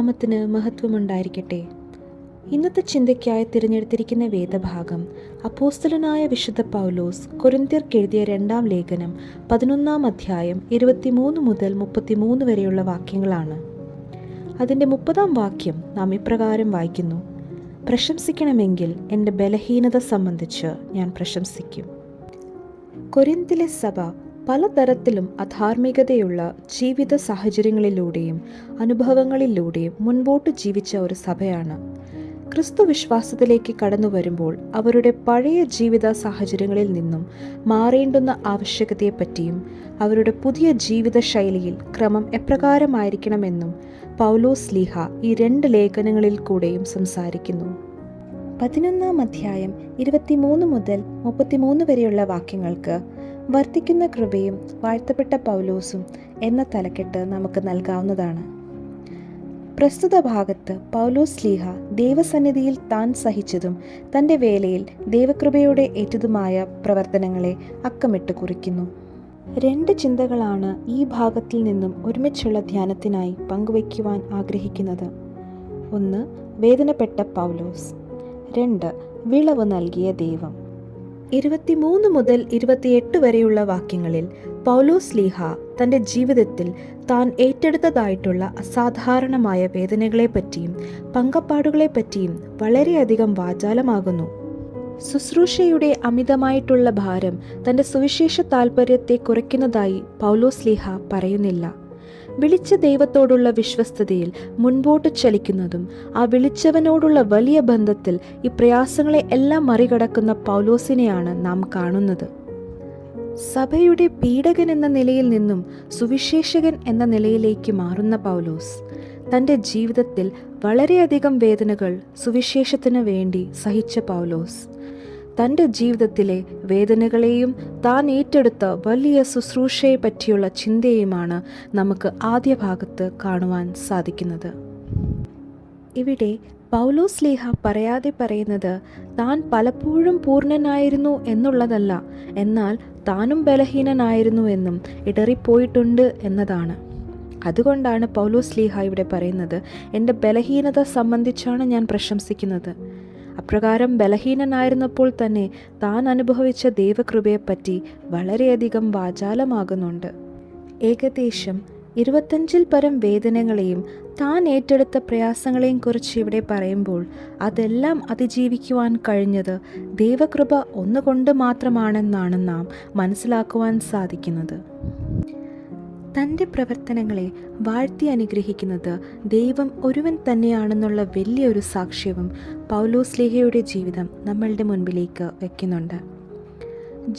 നാമത്തിന് മഹത്വമുണ്ടായിരിക്കട്ടെ. ഇന്നത്തെ ചിന്തയ്ക്കായി തിരഞ്ഞെടുത്തിരിക്കുന്ന വേദഭാഗം അപ്പോസ്തലനായ വിശുദ്ധ പൗലോസ് കൊരിന്ത്യർക്ക് എഴുതിയ 2-ാം ലേഖനം 11-ാം അധ്യായം 23 മുതൽ 33 വരെയുള്ള വാക്യങ്ങളാണ്. അതിൻ്റെ 30-ാം വാക്യം നാം ഇപ്രകാരം വായിക്കുന്നു: പ്രശംസിക്കണമെങ്കിൽ എൻ്റെ ബലഹീനത സംബന്ധിച്ച് ഞാൻ പ്രശംസിക്കും. കൊരിന്തിലെ സഭ പലതരത്തിലും അധാർമികതയുള്ള ജീവിത സാഹചര്യങ്ങളിലൂടെയും അനുഭവങ്ങളിലൂടെയും മുൻപോട്ട് ജീവിച്ച ഒരു സഭയാണ്. ക്രിസ്തു വിശ്വാസത്തിലേക്ക് കടന്നു വരുമ്പോൾ അവരുടെ പഴയ ജീവിത സാഹചര്യങ്ങളിൽ നിന്നും മാറേണ്ടുന്ന ആവശ്യകതയെപ്പറ്റിയും അവരുടെ പുതിയ ജീവിത ശൈലിയിൽ ക്രമം എപ്രകാരമായിരിക്കണമെന്നും പൗലോസ് ശ്ലീഹ ഈ 2 ലേഖനങ്ങളിൽ കൂടെയും സംസാരിക്കുന്നു. 11-ാം അധ്യായം 23 മുതൽ 33 വരെയുള്ള വാക്യങ്ങൾക്ക് വർദ്ധിക്കുന്ന കൃപയും വാഴ്ത്തപ്പെട്ട പൗലോസും എന്ന തലക്കെട്ട് നമുക്ക് നൽകാവുന്നതാണ്. പ്രസ്തുത ഭാഗത്ത് പൗലോസ് ശ്ലീഹ ദൈവസന്നിധിയിൽ താൻ സഹിച്ചതും തൻ്റെ വേലയിൽ ദൈവകൃപയോടെ ഏറ്റതുമായ പ്രവർത്തനങ്ങളെ അക്കമിട്ട് കുറിക്കുന്നു. 2 ചിന്തകളാണ് ഈ ഭാഗത്തിൽ നിന്നും ഒരുമിച്ചുള്ള ധ്യാനത്തിനായി പങ്കുവയ്ക്കുവാൻ ആഗ്രഹിക്കുന്നത്. 1. വേദനപ്പെട്ട പൗലോസ്. 2. വിളവ് നൽകിയ ദൈവം. 23 മുതൽ 28 വരെയുള്ള വാക്യങ്ങളിൽ പൗലോസ് ശ്ലീഹ തൻ്റെ ജീവിതത്തിൽ താൻ ഏറ്റെടുത്തതായിട്ടുള്ള അസാധാരണമായ വേദനകളെപ്പറ്റിയും പങ്കപ്പാടുകളെപ്പറ്റിയും വളരെയധികം വാചാലമാകുന്നു. ശുശ്രൂഷയുടെ അമിതമായിട്ടുള്ള ഭാരം തൻ്റെ സുവിശേഷ താൽപര്യത്തെ കുറയ്ക്കുന്നതായി പൗലോസ് ശ്ലീഹ പറയുന്നില്ല. വിളിച്ച ദൈവത്തോടുള്ള വിശ്വസ്തതയിൽ മുൻപോട്ട് ചലിക്കുന്നതും ആ വിളിച്ചവനോടുള്ള വലിയ ബന്ധത്തിൽ ഈ പ്രയാസങ്ങളെ എല്ലാം മറികടക്കുന്ന പൗലോസിനെയാണ് നാം കാണുന്നത്. സഭയുടെ പീഡകൻ എന്ന നിലയിൽ നിന്നും സുവിശേഷകൻ എന്ന നിലയിലേക്ക് മാറുന്ന പൗലോസ് തൻ്റെ ജീവിതത്തിൽ വളരെയധികം വേദനകൾ സുവിശേഷത്തിന് വേണ്ടി സഹിച്ച പൗലോസ് തൻ്റെ ജീവിതത്തിലെ വേദനകളെയും താൻ ഏറ്റെടുത്ത വലിയ ശുശ്രൂഷയെ പറ്റിയുള്ള ചിന്തയുമാണ് നമുക്ക് ആദ്യ ഭാഗത്ത് കാണുവാൻ സാധിക്കുന്നത്. ഇവിടെ പൗലോസ് ശ്ലീഹ പറയാതെ പറയുന്നത് താൻ പലപ്പോഴും പൂർണ്ണനായിരുന്നു എന്നുള്ളതല്ല, എന്നാൽ താനും ബലഹീനനായിരുന്നു എന്നും ഇടറിപ്പോയിട്ടുണ്ട് എന്നതാണ്. അതുകൊണ്ടാണ് പൗലോസ് ശ്ലീഹ ഇവിടെ പറയുന്നത്, എൻ്റെ ബലഹീനത സംബന്ധിച്ചാണ് ഞാൻ പ്രശംസിക്കുന്നത്. അപ്രകാരം ബലഹീനനായിരുന്നപ്പോൾ തന്നെ താൻ അനുഭവിച്ച ദൈവകൃപയെപ്പറ്റി വളരെയധികം വാചാലമാകുന്നുണ്ട്. ഏകദേശം 25-ൽ പരം വേദനകളെയും താൻ ഏറ്റെടുത്ത പ്രയാസങ്ങളെയും കുറിച്ച് ഇവിടെ പറയുമ്പോൾ അതെല്ലാം അതിജീവിക്കുവാൻ കഴിഞ്ഞത് ദൈവകൃപ ഒന്നുകൊണ്ട് മാത്രമാണെന്നാണ് നാം മനസ്സിലാക്കുവാൻ സാധിക്കുന്നത്. തൻ്റെ പ്രവർത്തനങ്ങളെ വാഴ്ത്തി അനുഗ്രഹിക്കുന്നത് ദൈവം ഒരുവൻ തന്നെയാണെന്നുള്ള വലിയൊരു സാക്ഷ്യവും പൗലോസ് ശ്ലീഹയുടെ ജീവിതം നമ്മളുടെ മുൻപിലേക്ക് വയ്ക്കുന്നുണ്ട്.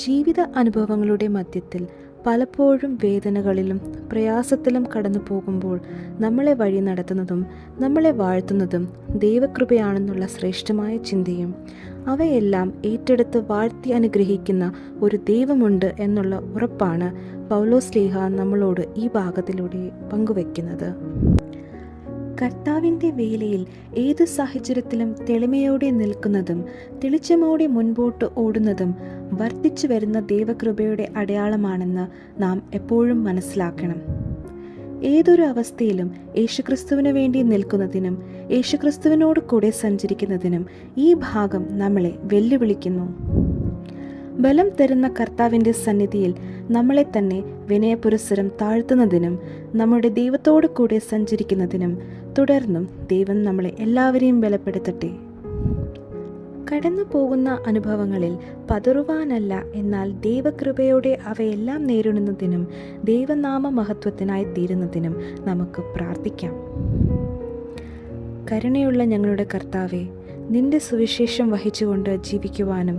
ജീവിത അനുഭവങ്ങളുടെ മധ്യത്തിൽ പലപ്പോഴും വേദനകളിലും പ്രയാസത്തിലും കടന്നു പോകുമ്പോൾ നമ്മളെ വഴി നടത്തുന്നതും നമ്മളെ വാഴ്ത്തുന്നതും ദൈവകൃപയാണെന്നുള്ള ശ്രേഷ്ഠമായ ചിന്തയും അവയെല്ലാം ഏറ്റെടുത്ത് വാഴ്ത്തി അനുഗ്രഹിക്കുന്ന ഒരു ദൈവമുണ്ട് എന്നുള്ള ഉറപ്പാണ് പൗലോസ് ശ്ലീഹ നമ്മളോട് ഈ ഭാഗത്തിലൂടെ പങ്കുവയ്ക്കുന്നത്. കർത്താവിൻ്റെ വേലയിൽ ഏതു സാഹചര്യത്തിലും തെളിമയോടെ നിൽക്കുന്നതും തെളിച്ചമോടെ മുൻപോട്ട് ഓടുന്നതും വർദ്ധിച്ചു വരുന്ന ദൈവകൃപയുടെ അടയാളമാണെന്ന് നാം എപ്പോഴും മനസ്സിലാക്കണം. ഏതൊരു അവസ്ഥയിലും യേശുക്രിസ്തുവിന് വേണ്ടി നിൽക്കുന്നതിനും യേശുക്രിസ്തുവിനോട് കൂടെ സഞ്ചരിക്കുന്നതിനും ഈ ഭാഗം നമ്മളെ വെല്ലുവിളിക്കുന്നു. ബലം തരുന്ന കർത്താവിൻ്റെ സന്നിധിയിൽ നമ്മളെ തന്നെ വിനയപുരസ്സരം താഴ്ത്തുന്നതിനും നമ്മുടെ ദൈവത്തോട് കൂടെ സഞ്ചരിക്കുന്നതിനും തുടർന്നും ദൈവം നമ്മളെ എല്ലാവരെയും ബലപ്പെടുത്തട്ടെ. കടന്നു പോകുന്ന അനുഭവങ്ങളിൽ പതറുവാനല്ല, എന്നാൽ ദൈവകൃപയോടെ അവയെല്ലാം നേരിടുന്നതിനും ദൈവനാമ മഹത്വത്തിനായി തീരുന്നതിനും നമുക്ക് പ്രാർത്ഥിക്കാം. കരുണയുള്ള ഞങ്ങളുടെ കർത്താവേ, നിന്റെ സുവിശേഷം വഹിച്ചുകൊണ്ട് ജീവിക്കുവാനും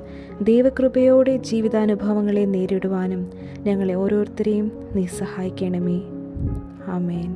ദൈവകൃപയോടെ ജീവിതാനുഭവങ്ങളെ നേരിടുവാനും ഞങ്ങളെ ഓരോരുത്തരെയും നീ സഹായിക്കണമേ. ആമേൻ.